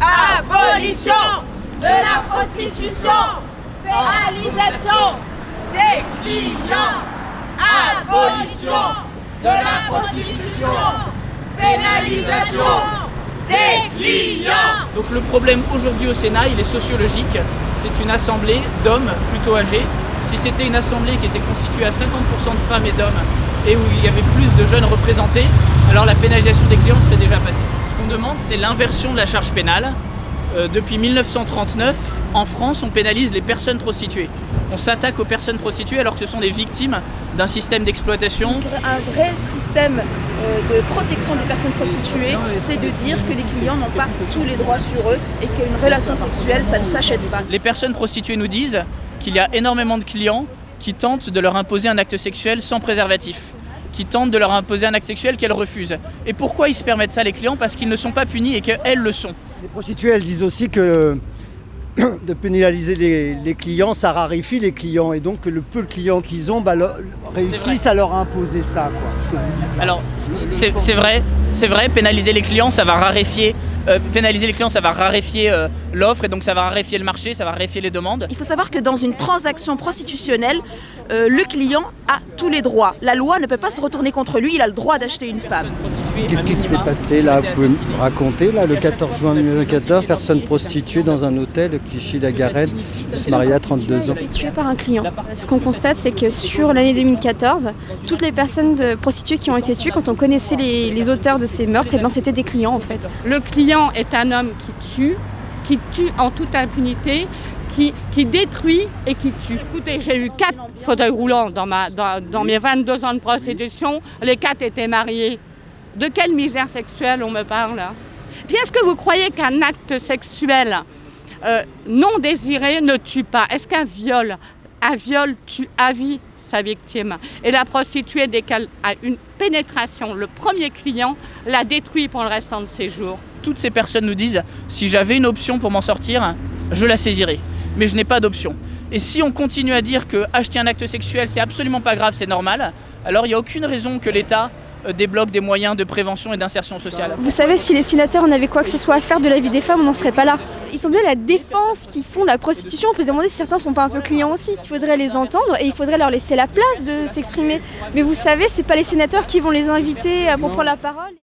Abolition de la prostitution, pénalisation des clients. Abolition de la prostitution, pénalisation des clients. Donc le problème aujourd'hui au Sénat, il est sociologique. C'est une assemblée d'hommes plutôt âgés. Si c'était une assemblée qui était constituée à 50% de femmes et d'hommes et où il y avait plus de jeunes représentés, alors la pénalisation des clients serait déjà passée. Ce qu'on demande, c'est l'inversion de la charge pénale. Depuis 1939, en France, on pénalise les personnes prostituées. On s'attaque aux personnes prostituées alors que ce sont des victimes d'un système d'exploitation. Un vrai système de protection des personnes prostituées, c'est de dire que les clients n'ont pas tous les droits sur eux et qu'une relation sexuelle, ça ne s'achète pas. Les personnes prostituées nous disent qu'il y a énormément de clients qui tentent de leur imposer un acte sexuel sans préservatif, qui tentent de leur imposer un acte sexuel qu'elles refusent. Et pourquoi ils se permettent ça, les clients? Parce qu'ils ne sont pas punis et qu'elles le sont. Les prostituées, elles disent aussi que de pénaliser les clients, ça raréfie les clients. Et donc, le peu de clients qu'ils ont réussissent à leur imposer ça. Quoi, ce que vous dites. Alors, c'est vrai, pénaliser les clients, ça va raréfier, l'offre et donc ça va raréfier le marché, ça va raréfier les demandes. Il faut savoir que dans une transaction prostitutionnelle, le client a tous les droits. La loi ne peut pas se retourner contre lui, il a le droit d'acheter une femme. Qu'est-ce qui s'est passé là? Vous pouvez me raconter là, le 14 juin 2014, personne prostituée dans un hôtel de Clichy-la-Garenne, se marie à 32 ans. Tué par un client. Ce qu'on constate, c'est que sur l'année 2014, toutes les personnes prostituées qui ont été tuées, quand on connaissait les auteurs de ces meurtres, eh ben, c'était des clients en fait. Le client est un homme qui tue en toute impunité, qui détruit et qui tue. Écoutez, j'ai eu 4 fauteuils roulants dans mes 22 ans de prostitution. Les 4 étaient mariés. De quelle misère sexuelle on me parle? Puis est-ce que vous croyez qu'un acte sexuel non désiré ne tue pas? Est-ce qu'un viol tue à vie sa victime? Et la prostituée, dès qu'elle a une pénétration, le premier client la détruit pour le restant de ses jours. Toutes ces personnes nous disent, si j'avais une option pour m'en sortir, je la saisirais. Mais je n'ai pas d'option. Et si on continue à dire que acheter un acte sexuel, c'est absolument pas grave, c'est normal, alors il n'y a aucune raison que l'État débloque des moyens de prévention et d'insertion sociale. Vous savez, si les sénateurs en avaient quoi que ce soit à faire de la vie des femmes, on n'en serait pas là. Étant donné la défense qu'ils font de la prostitution, on peut se demander si certains ne sont pas un peu clients aussi. Il faudrait les entendre et il faudrait leur laisser la place de s'exprimer. Mais vous savez, c'est pas les sénateurs qui vont les inviter pour prendre la parole.